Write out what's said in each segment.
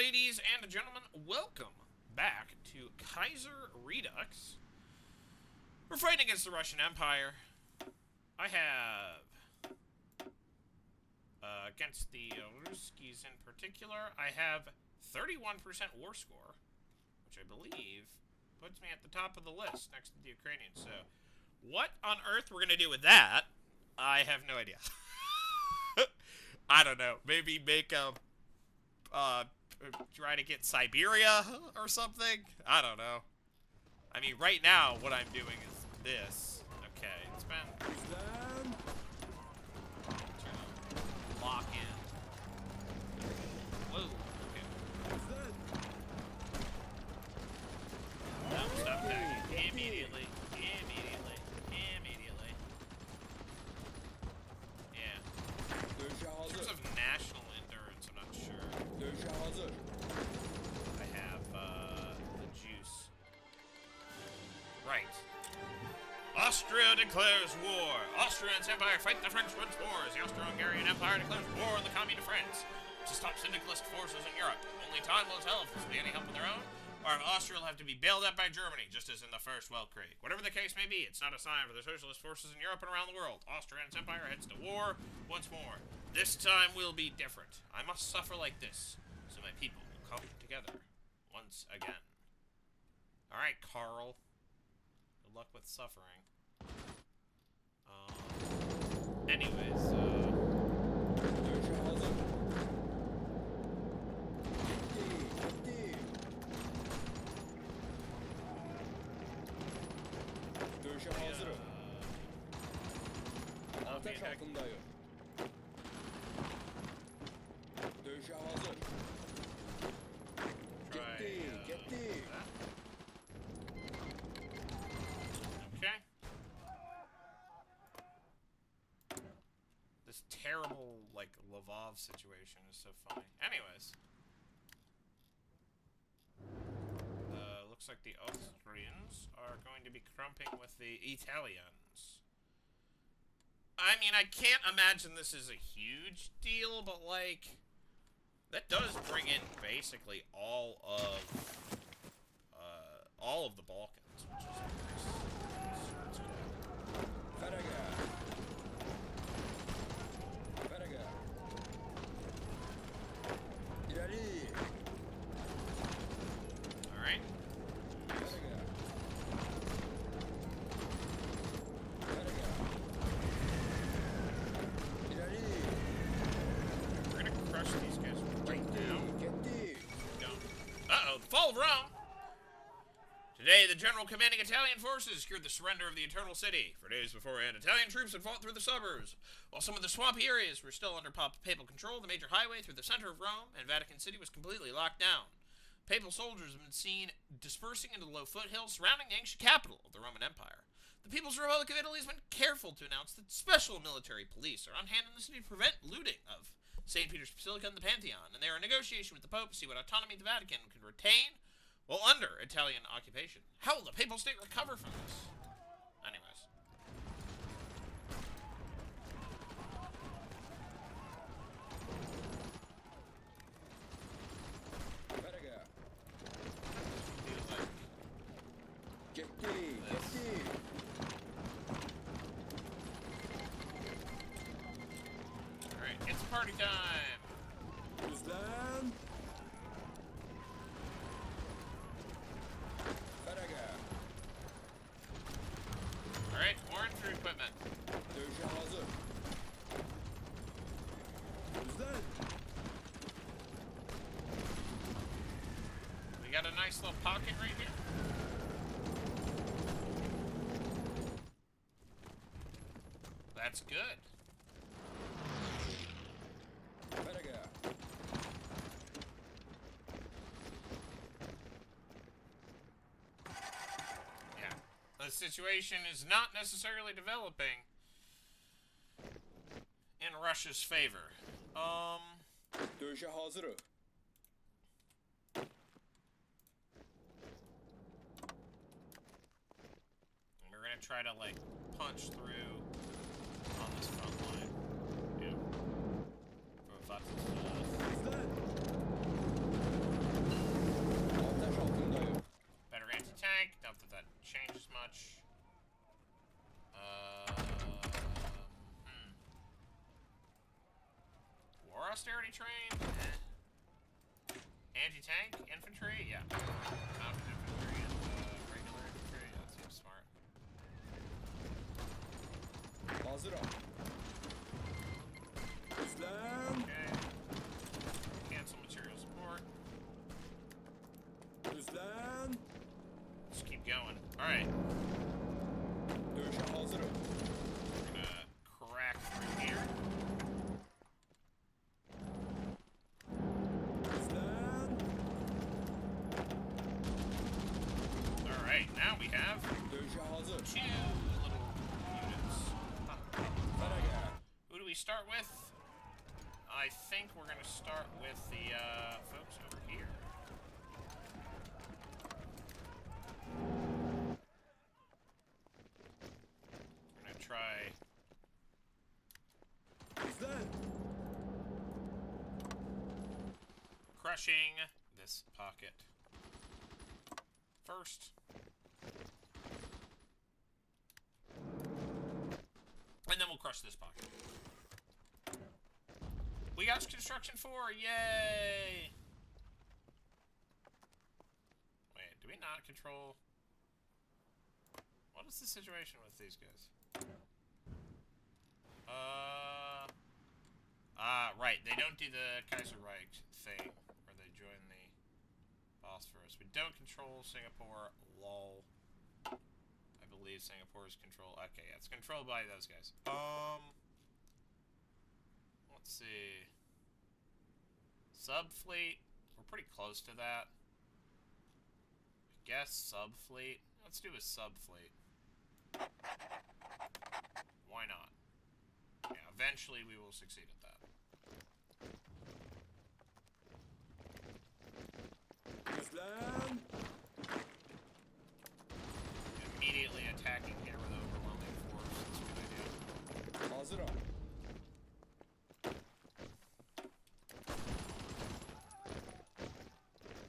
Ladies and gentlemen, welcome back to Kaiserredux. We're fighting against the Russian Empire. I have, against the Ruskies in particular, I have 31% war score, which I believe puts me at the top of the list next to the Ukrainians. So, what on earth we're going to do with that, I have no idea. I don't know. Maybe make a, try to get Siberia or something? I don't know. I mean, right now, what I'm doing is this. Okay, it's been... Lock in. Whoa, okay. No, stop attacking. Immediately. Immediately. Immediately. Yeah. In terms of national endurance, I'm not sure. I have, the juice. Right. Austria declares war. Austria's empire fight the French once more as the Austro-Hungarian Empire declares war on the Commune of France to stop syndicalist forces in Europe. Only time will tell if this will be any help of their own, or if Austria will have to be bailed out by Germany, just as in the First Weltkrieg. Whatever the case may be, it's not a sign for the socialist forces in Europe and around the world. Austria's empire heads to war once more. This time will be different. I must suffer like this, so my people will come together once again. Alright, Carl. Good luck with suffering. Anyways, Ateş altındayım. Dövüşe hazır. Gitti. Okay. This terrible, like, Lvov situation is so funny. Anyways. Looks like the Austrians are going to be crumping with the Italians. I mean, I can't imagine this is a huge deal, but, like, that does bring in basically all of the Balkans, which is nice. That's cool. Alright. We're gonna crush these guys right now. Uh-oh, the fall of Rome! Today, the general commanding Italian forces secured the surrender of the Eternal City. For days beforehand, Italian troops had fought through the suburbs. While some of the swampy areas were still under papal control, the major highway through the center of Rome and Vatican City was completely locked down. Papal soldiers have been seen dispersing into the low foothills surrounding the ancient capital of the Roman Empire. The People's Republic of Italy has been careful to announce that special military police are on hand in the city to prevent looting of St. Peter's Basilica and the Pantheon, and they are in negotiation with the Pope to see what autonomy the Vatican can retain while under Italian occupation. How will the Papal State recover from this? Anyways. Alright, it's party time! Düzlen. Alright, more infantry equipment. Dövüşe hazır. Düzlen. We got a nice little pocket right here. That's good. Yeah. The situation is not necessarily developing in Russia's favor. Dövüşe hazırım. We're gonna try to, like, punch through on this front line. Yeah. For tank, infantry? Yeah. Mounted infantry and regular infantry. That seems smart. Hazırım. Düzlem. Okay. Cancel material support. Düzlem. Let's keep going. Alright. Dövüşe hazırım. We're gonna crack through here. Düzlem. Alright, now we have Dövüşe hazır. two little units. Huh. Bana gel. Who do we start with? I think we're gonna start with the folks over here. We're gonna try Düzlem. crushing this pocket first. And then we'll crush this pocket. We got construction 4, yay! Wait, do we not control? What is the situation with these guys? Right, they don't do the Kaiserredux thing, where they join the Bosphorus. We don't control Singapore, lol. I believe Singapore is controlled. Okay, yeah, it's controlled by those guys. Let's see. Subfleet. We're pretty close to that. I guess subfleet. Let's do a subfleet. Why not? Yeah, eventually we will succeed at that. Düzlem. Immediately attacking here with overwhelming force. That's a good idea. Hazırım.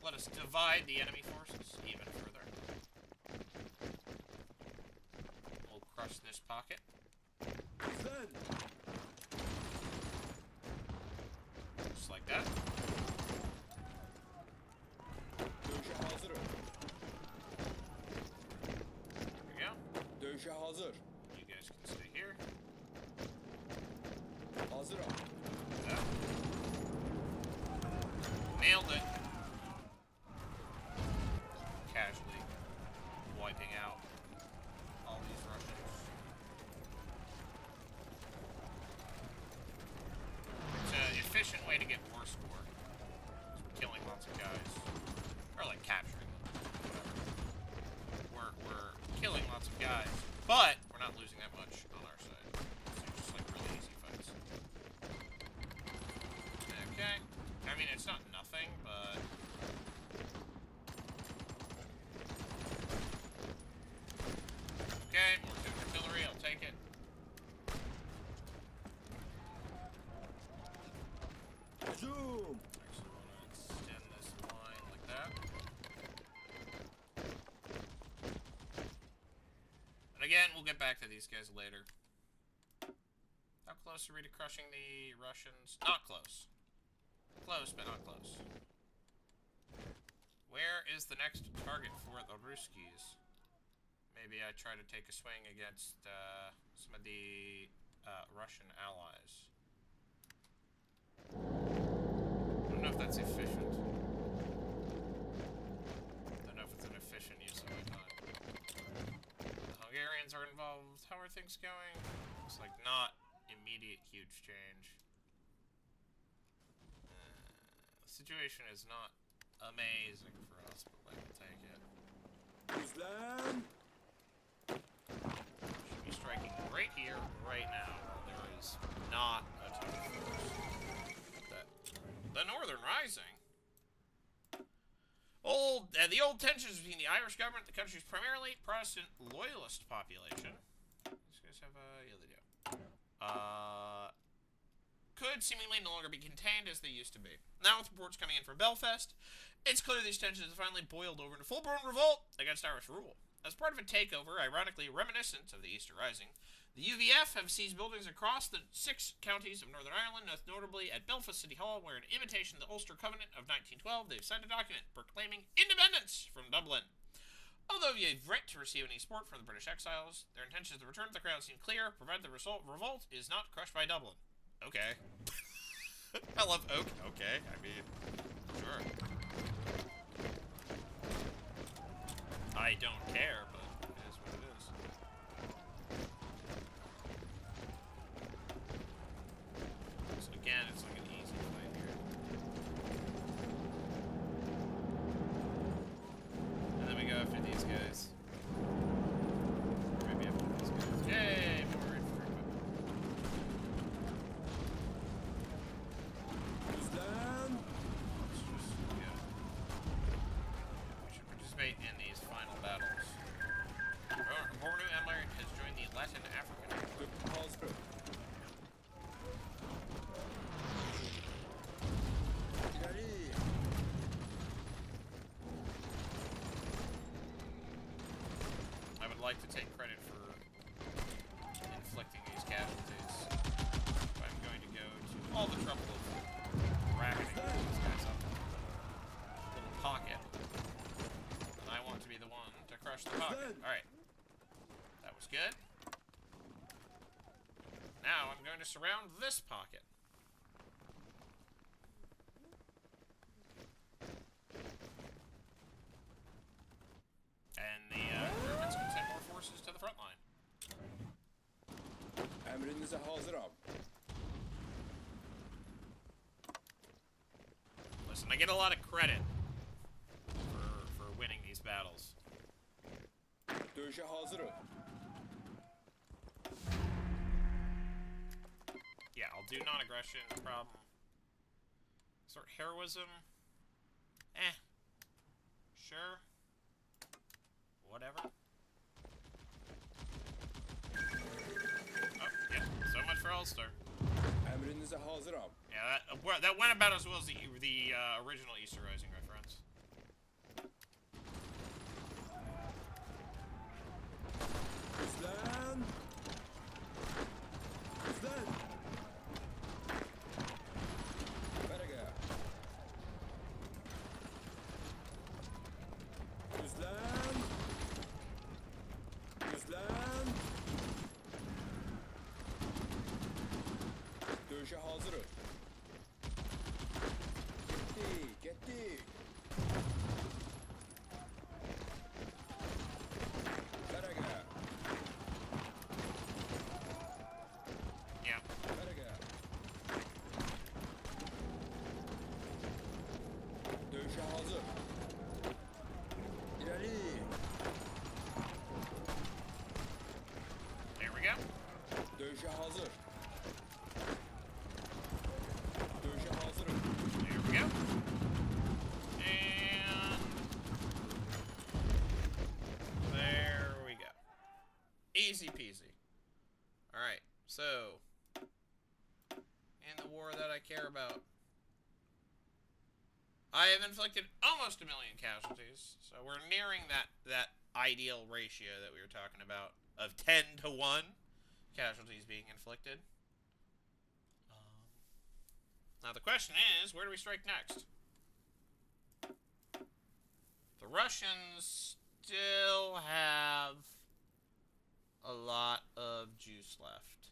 Let us divide the enemy forces even further. We'll crush this pocket. Düzlem. Just like that. Dövüşe hazırım. There we go. Dövüşe hazır. You guys can stay here. Hazırım. Yeah. Nailed it. Casually wiping out all these Russians. It's an efficient way to get war score. We're killing lots of guys. Or like capturing them. Whatever. We're killing lots of guys. But we're not losing that much on our side. So just like really easy fights. Okay. I mean, it's not nothing, but... Okay, more artillery, I'll take it. Hücum. Actually, want to extend this line like that. And again, we'll get back to these guys later. How close are we to crushing the Russians? Not close. Close, but not close. Where is the next target for the Ruskies? Maybe I try to take a swing against some of the Russian allies. I don't know if that's efficient. I don't know if it's an efficient use of my time. The Hungarians are involved. How are things going? Looks like not immediate huge change. The situation is not amazing for us, but like, we'll take it. Düzlem. Should be striking right here, right now. There is not a ton of force. The Northern Rising. The old tensions between the Irish government and the country's primarily Protestant loyalist population. These guys have yeah, they do. Could seemingly no longer be contained as they used to be. Now, with reports coming in from Belfast, it's clear these tensions have finally boiled over into full-blown revolt against Irish rule. As part of a takeover, ironically reminiscent of the Easter Rising, The UVF have seized buildings across the 6 counties of Northern Ireland, most notably at Belfast City Hall, where in imitation of the Ulster Covenant of 1912, they've signed a document proclaiming independence from Dublin. Although they've yet to receive any support from the British exiles, their intentions to return to the crown seem clear, provided the revolt is not crushed by Dublin. Okay. I love okay. I mean, sure. I don't care, but it is what it is. So again, it's like an easy fight here. And then we go after these guys. Or maybe after these guys. Yay! More infantry equipment. Düzlem. Let's just go. We should participate in these final battles. Bornu Emirate has joined the Latin African. Türk hazır. İleri. I would like to take credit for inflicting these casualties. But I'm going to go to all the trouble of bracketing these guys up in a little pocket. And I want to be the one to crush the pocket. Alright. That was good. Now I'm going to surround this pocket. And the Germans can send more forces to the front line. Emrinize hazırım. Listen, I get a lot of credit for winning these battles. Dövüşe hazırım. Yeah, I'll do non-aggression, no problem. Sort heroism. Sure. Whatever. Oh, yeah. So much for Ulster. Emrinize hazırım. Yeah, that went about as well as the original Easter Rising reference. Düzlem. Düzlem. Verge. Düzlem. Düzlem. Dövüşe hazırım. Gittik, gittik. Verge. Yeah. Verge. Dövüşe hazır. İleri. There we go. Dövüşe hazır. Dövüşe hazırım. There we go. And there we go. Easy peasy. Alright, so in the war that I care about, I have inflicted almost 1 million casualties. So we're nearing that ideal ratio that we were talking about of 10 to 1 casualties being inflicted. Now the question is, where do we strike next? The Russians still have a lot of juice left.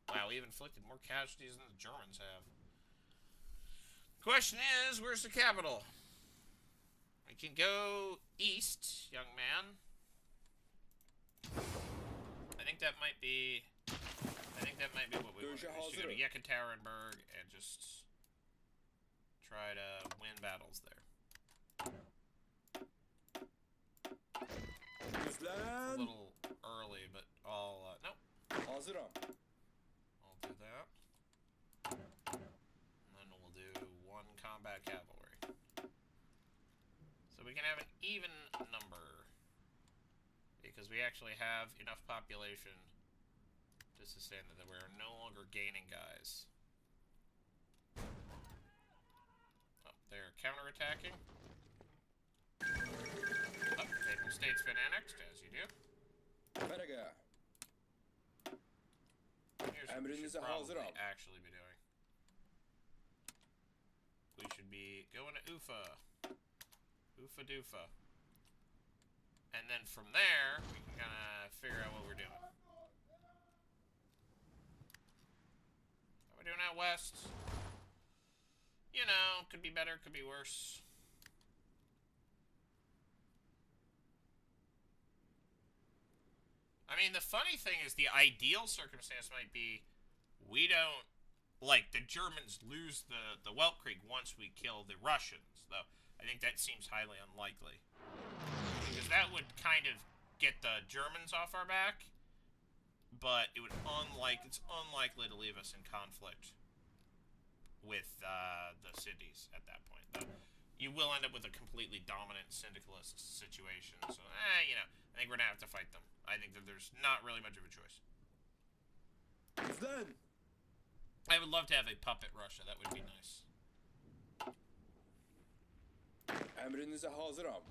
Wow, we've inflicted more casualties than the Germans have. Question is, where's the capital? We can go east, young man. I think that might be what we want to do. We should go to Yekaterinburg and just try to win battles there. A Düzlem. little early, but nope. Hazırım. I'll do that. And then we'll do 1 combat cavalry. So we can have an even number. Because we actually have enough population to sustain that we're no longer gaining guys. Oh, they're counterattacking. Oh, Papal State's been annexed, as you do. Verge. here's what we should Emrinize probably hazırım. actually be doing. We should be going to Ufa. Ufa Doofa. And then from there, we can kind of figure out what we're doing. How are we doing out west? You know, could be better, could be worse. I mean, the funny thing is the ideal circumstance might be we don't, like, the Germans lose the Welt Creek once we kill the Russians, though. I think that seems highly unlikely. Because that would kind of get the Germans off our back, but it's unlikely to leave us in conflict with the cities at that point. You will end up with a completely dominant syndicalist situation, so, you know, I think we're going to have to fight them. I think that there's not really much of a choice. Bizden. I would love to have a puppet Russia. That would be nice. Emrinize hazırım.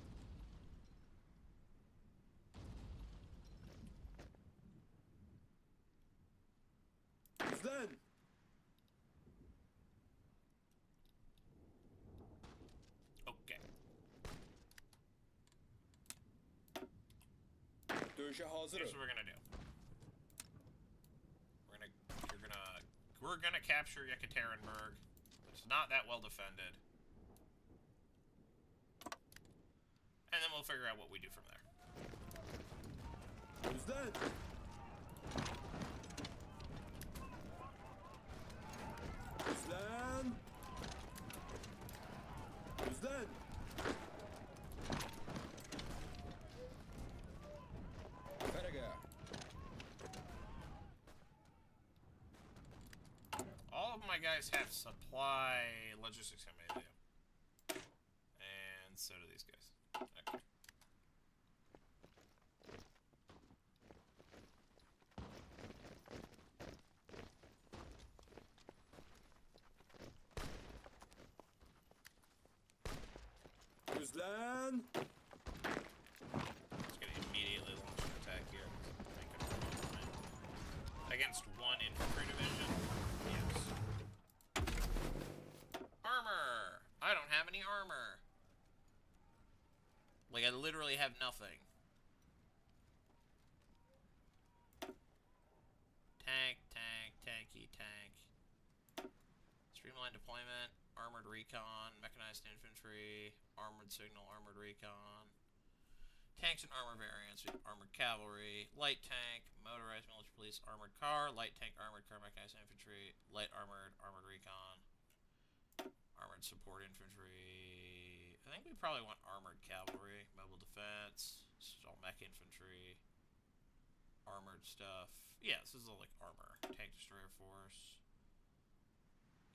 Bizden. Okay. Dövüşe hazırım. Here's what we're gonna do. We're gonna capture Yekaterinburg. It's not that well defended. And then we'll figure out what we do from there. Bizden. Bizden. Bizden. Ferega. All of my guys have supply logistics company, they do. And so do these guys. Okay. Bizden. It's gonna immediately launch an attack here. Against one infantry division? Yes. Armor! I don't have any armor. Like, I literally have nothing. Tank, tanky, tank. Streamlined deployment, armored recon, mechanized infantry, armored signal, armored recon. Tanks and armor variants, armored cavalry, light tank, motorized military police, armored car, light tank, armored car, mechanized infantry, light armored, armored recon, armored support infantry. I think we probably want armored cavalry, mobile defense, this is all mech infantry, armored stuff. Yeah, this is all like armor. Tank destroyer force.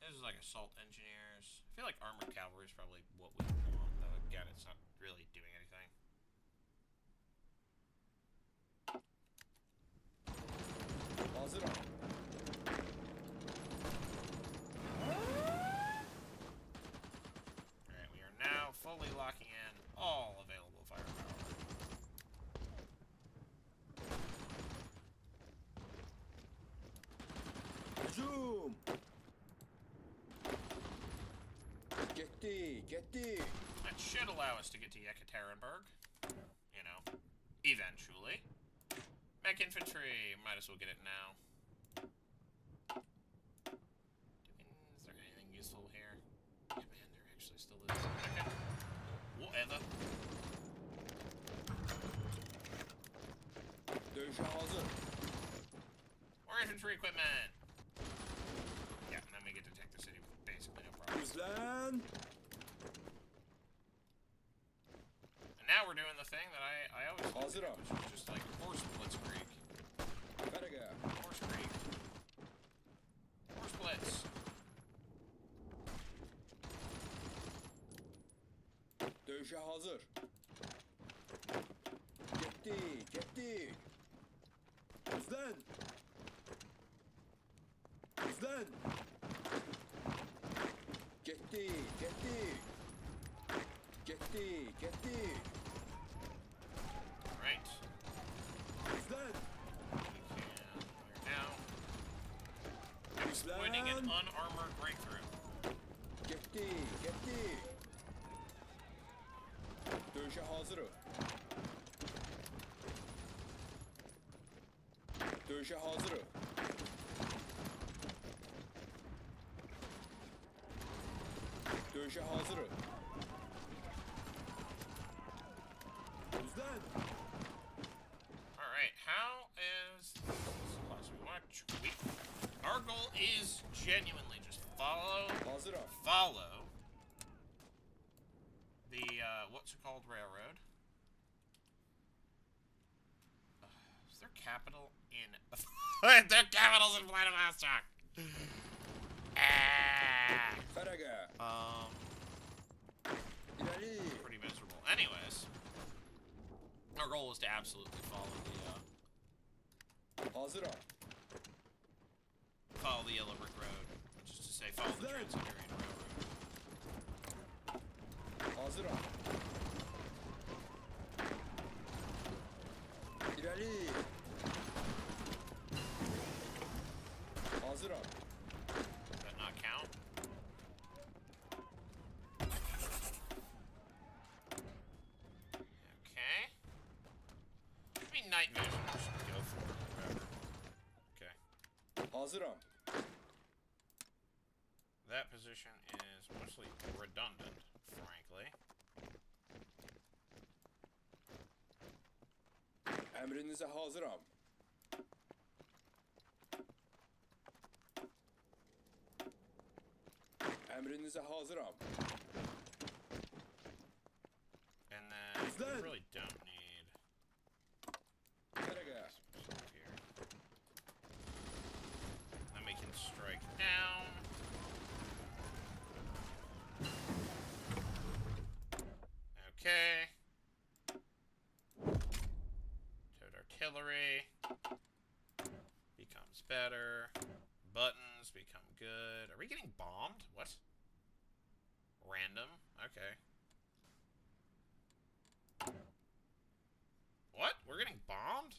This is like assault engineers. I feel like armored cavalry is probably what we want, though again, it's not really doing anything. Hazırım. Alright, we are now fully locking in all available firepower. Hücum. Gitti. That should allow us to get to Yekaterinburg. You know, eventually. Mech infantry, might as well get it now. Is there anything useful here? Yeah, man, there actually still is. Okay. Whatever. Dövüşe hazır. More infantry equipment! Yeah, and then we get to take the city with basically no problem. Bizden. And now we're doing the thing that I always do, Hazırım. which is just like horse blitzkrieg. Ferega. Horse creek. Horse blitz. Dövüşe hazır. Gitti. Bizden. Gitti. Right. Bizden. We can clear now. making an unarmored breakthrough. Gitti, gitti. Dövüşe hazırım. Dövüşe hazırım. Dövüşe hazırım. Düzlen. Alright, how is... Our goal is genuinely just Hazırım. follow the, what's it called, railroad? Is their capital in... Their capital's in Vladivostok! Ferege. İleri. Pretty miserable. Anyways, our goal is to absolutely follow the, Hazırım. follow the Yellow Brick Road, which is to say follow the Trans-Siberian Railroad. Hazırım. İleri. Hazırım. Does that not count? Okay. I mean, night vision. Just go for it. Whatever. Okay. Hazırım. That position is mostly redundant, frankly. Emrinize hazırım. Emrinize hazırım. And then we really don't need Ferege. stuff here. Then we can strike down. Okay. Towed artillery becomes better. Buttons become good. Are we getting bombed? What? Random? Okay. What? We're getting bombed?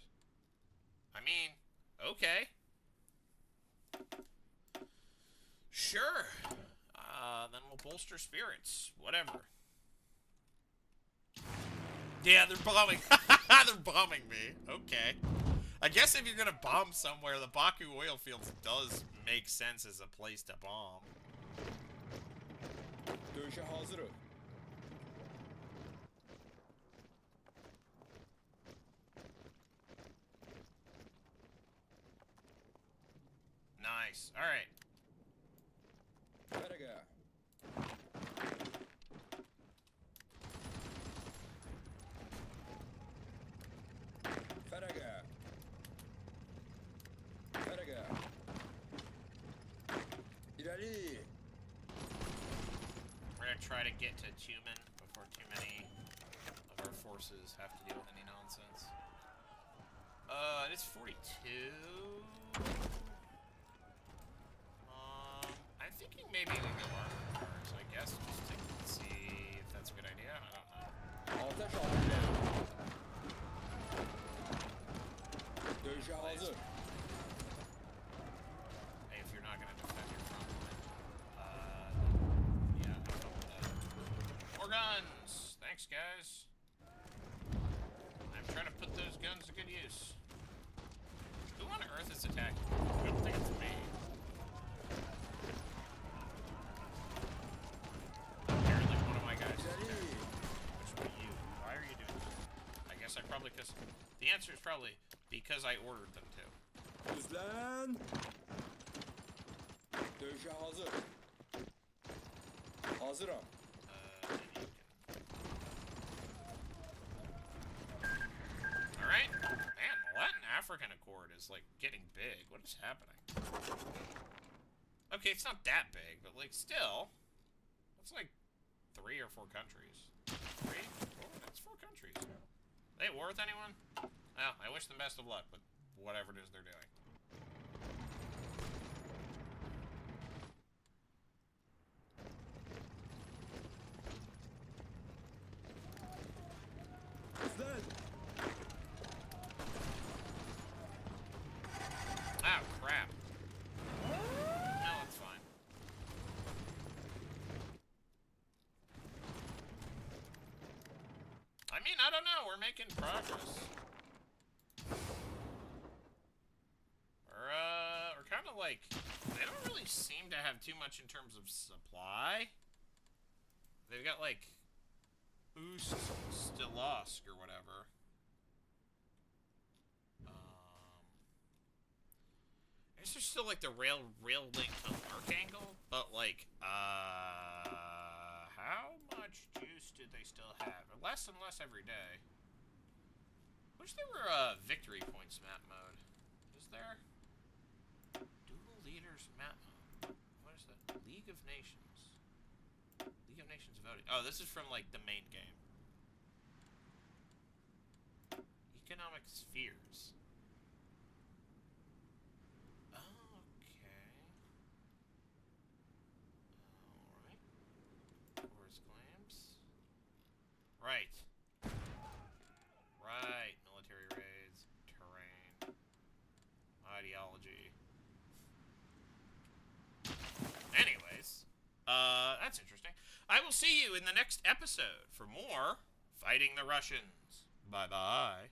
I mean, okay. Sure. Then we'll bolster spirits. Whatever. Yeah, they're bombing. They're bombing me. Okay. I guess if you're gonna bomb somewhere, the Baku oil fields does make sense as a place to bomb. Dövüşe hazırım. Nice. All right. Ferege. Ferege. Ferege. İleri. We're gonna try to get to Tumen before too many of our forces have to deal with any nonsense. It is 42. I'm thinking maybe we go armored cars, I guess, just to see if that's a good idea. I don't know. Ateş altında. Dövüşe hazır. Hey, if you're not gonna defend your front line, yeah, I don't want that. More guns! Thanks, guys. I'm trying to put those guns to good use. Who on earth is attacking? I don't think it's me. Apparently one of my guys is attacking. Which one are you? Why are you doing that? I guess I probably, because... The answer is probably because I ordered them to. Düzlen. Dövüşe hazır. Hazırım. Maybe you can... Alright. Man, the Latin African Accord is, like, getting big. What is happening? Okay, it's not that big, but, like, still... That's, like, 3 or 4 countries. 3? 4? That's 4 countries. They at war with anyone? Well, I wish them best of luck with whatever it is they're doing. Düzlen. Oh, crap. No, it's I mean, I don't know. We're making progress. We're kind of like... They don't really seem to have too much in terms of supply. They've got, like... Stilosk or whatever. I guess there's still, like, the rail link to Archangel, but, like, how much juice did they still have? Less and less every day. Wish there were, victory points map mode. Is there? Dual Leaders map mode. What is that? League of Nations. League of Nations voting. Oh, this is from, like, the main game. Economic spheres. Okay. Alright. Forest claims. Right. Right. Military raids. Terrain. Ideology. Anyways. That's interesting. I will see you in the next episode for more Fighting the Russians. Bye-bye.